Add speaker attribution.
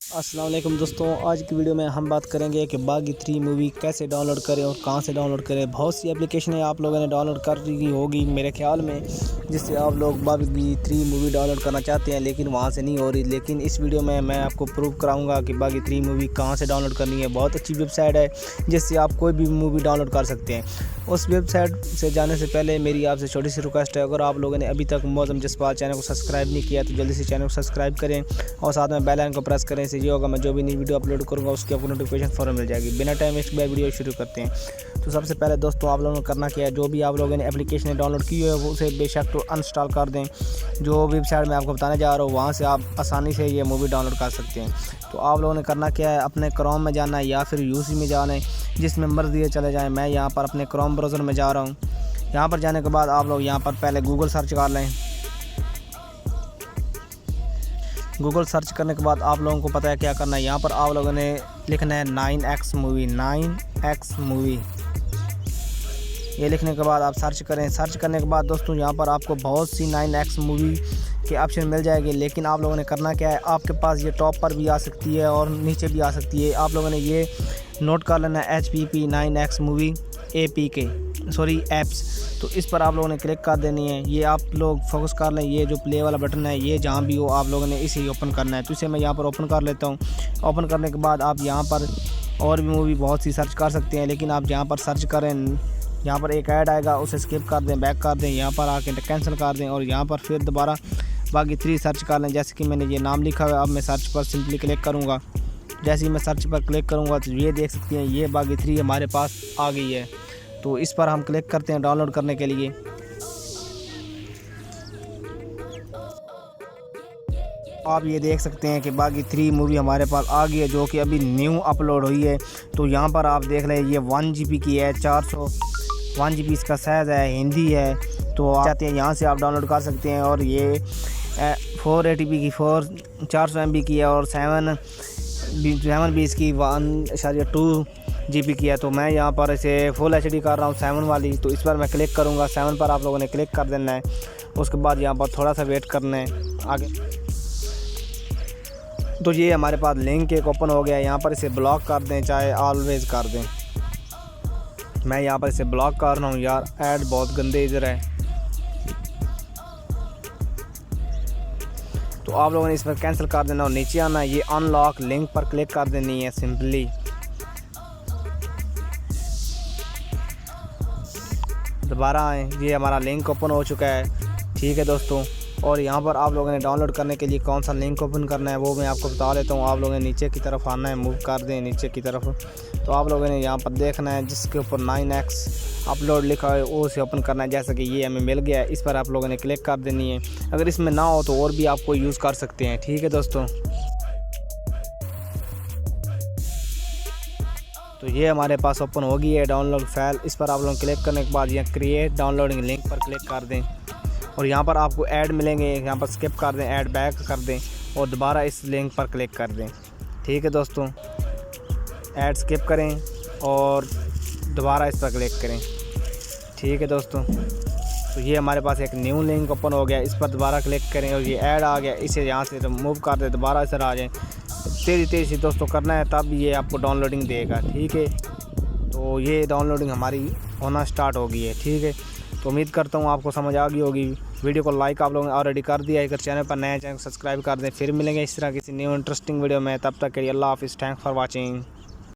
Speaker 1: अस्सलाम वालेकुम दोस्तों, आज की वीडियो में हम बात करेंगे कि बागी 3 मूवी कैसे डाउनलोड करें और कहां से डाउनलोड करें। बहुत सी एप्लीकेशनें आप लोगों ने डाउनलोड कर ली होगी मेरे ख्याल में, जिससे आप लोग बागी 3 मूवी डाउनलोड करना चाहते हैं लेकिन वहां से नहीं हो रही। लेकिन इस वीडियो में मैं आपको प्रूव कराऊंगा कि बागी 3 मूवी कहां से डाउनलोड करनी है। बहुत अच्छी वेबसाइट है जिससे आप कोई भी मूवी डाउनलोड कर सकते हैं। उस वेबसाइट से जाने से पहले मेरी आपसे छोटी सी रिक्वेस्ट है, अगर आप लोगों ने अभी तक मौसम जज्बात चैनल को सब्सक्राइब नहीं किया तो जल्दी से चैनल को सब्सक्राइब करें और साथ में बेल आइकन को प्रेस करें। इससे ये होगा मैं जो भी नई वीडियो अपलोड करूँगा उसकी आपको नोटिफिकेशन फ़ौरन मिल जाएगी। बिना टाइम वेस्ट किए वीडियो शुरू करते हैं। तो सबसे पहले दोस्तों आप लोगों ने करना क्या है, जो भी आप लोगों ने एप्लीकेशन डाउनलोड की है वो उसे बेशक तो अनइंस्टॉल कर दें। जो वेबसाइट मैं आपको बताने जा रहा हूँ वहाँ से आप आसानी से ये मूवी डाउनलोड कर सकते हैं। तो आप लोगों ने करना क्या है, अपने क्रोम में जाना है या फिर यूसी में जाना है, जिसमें मर्जी है चले जाएँ। मैं यहाँ पर अपने क्रोम ब्राउज़र में जा रहा हूँ। यहाँ पर जाने के बाद आप लोग यहाँ पर पहले गूगल सर्च कर लें। गूगल सर्च करने के बाद आप लोगों को पता है क्या करना है। यहाँ पर आप लोगों ने लिखना है 9X मूवी, 9X मूवी। ये लिखने के बाद आप सर्च करें। सर्च करने के बाद दोस्तों यहाँ पर आपको बहुत सी 9X मूवी के ऑप्शन मिल जाएंगे, लेकिन आप लोगों ने करना क्या है, आपके पास ये टॉप पर भी आ सकती है और नीचे भी आ सकती है। आप लोगों ने ये नोट कर लेना है HPP 9X मूवी एप्स। तो इस पर आप लोगों ने क्लिक कर देनी है। ये आप लोग फोकस कर लें, ये जो प्ले वाला बटन है ये जहाँ भी हो आप लोगों ने इसे ओपन करना है। तो इसे मैं यहाँ पर ओपन कर लेता हूँ। ओपन करने के बाद आप यहाँ पर और भी मूवी बहुत सी सर्च कर सकते हैं, लेकिन आप जहाँ पर सर्च करें यहाँ पर एक ऐड आएगा, उसे स्किप कर दें, बैक कर दें, यहाँ पर आके कैंसिल कर दें और यहाँ पर फिर दोबारा बागी 3 सर्च कर लें। जैसे कि मैंने ये नाम लिखा हुआ है, अब मैं सर्च पर सिंपली क्लिक करूँगा। जैसे ही मैं सर्च पर क्लिक करूँगा तो ये देख सकते हैं ये बागी 3 हमारे पास आ गई है। तो इस पर हम क्लिक करते हैं डाउनलोड करने के लिए। आप ये देख सकते हैं कि बागी 3 मूवी हमारे पास आ गई है, जो कि अभी न्यू अपलोड हुई है। तो यहाँ पर आप देख रहे हैं ये 1 GB की है, 1 GB इसका साइज़ है, हिंदी है। तो आप चाहते हैं यहाँ से आप डाउनलोड कर सकते हैं। और ये 480p की 400 MB की है और 720 इसकी 1.2 GB की है। तो मैं यहाँ पर इसे फुल HD कर रहा हूँ 7 वाली। तो इस पर मैं क्लिक करूँगा। 7 पर आप लोगों ने क्लिक कर देना है। उसके बाद यहाँ पर थोड़ा सा वेट करना है आगे। तो ये हमारे पास लिंक एक ओपन हो गया है। यहाँ पर इसे ब्लॉक कर दें, चाहे ऑलवेज़ कर दें। मैं यहाँ पर इसे ब्लॉक कर रहा हूँ यार, ऐड बहुत गंदे इधर है। तो आप लोगों ने इस पर कैंसिल कर देना और नीचे आना है, ये अनलॉक लिंक पर क्लिक कर देनी है सिंपली। दोबारा आए, ये हमारा लिंक ओपन हो चुका है। ठीक है दोस्तों, और यहाँ पर आप लोगों ने डाउनलोड करने के लिए कौन सा लिंक ओपन करना है वो मैं आपको बता देता हूँ। आप लोगों ने नीचे की तरफ आना है, मूव कर दें नीचे की तरफ। तो आप लोगों ने यहाँ पर देखना है जिसके ऊपर 9X अपलोड लिखा है वो उसे ओपन करना है। जैसा कि ये हमें मिल गया है, इस पर आप लोगों ने क्लिक कर देनी है। अगर इसमें ना हो तो और भी आपको यूज़ कर सकते हैं। ठीक है दोस्तों, तो ये हमारे पास ओपन हो गई है डाउनलोड फाइल। इस पर आप लोग क्लिक करने के बाद यहाँ क्रिएट डाउनलोडिंग लिंक पर क्लिक कर दें और यहाँ पर आपको ऐड मिलेंगे, यहाँ पर स्किप कर दें, ऐड बैक कर दें और दोबारा इस लिंक पर क्लिक कर दें। ठीक है दोस्तों, ऐड स्किप करें और दोबारा इस पर क्लिक करें। ठीक है दोस्तों, तो ये हमारे पास एक न्यू लिंक ओपन हो गया। इस पर दोबारा क्लिक करें और ये ऐड आ गया, इसे यहाँ से रिमूव कर दें, दोबारा इधर आ जाएँ। तेज़ी दोस्तों करना है, तब ये आपको डाउनलोडिंग देगा। ठीक है, तो ये डाउनलोडिंग हमारी होना स्टार्ट हो गई है। ठीक है, तो उम्मीद करता हूँ आपको समझ आ गई होगी। वीडियो को लाइक आप लोगों ने ऑलरेडी कर दिया है। अगर चैनल पर नए चैनल को सब्सक्राइब कर दें। फिर मिलेंगे इस तरह किसी न्यू इंटरेस्टिंग वीडियो में, तब तक के लिए अल्लाह हाफिज़। Thanks for watching.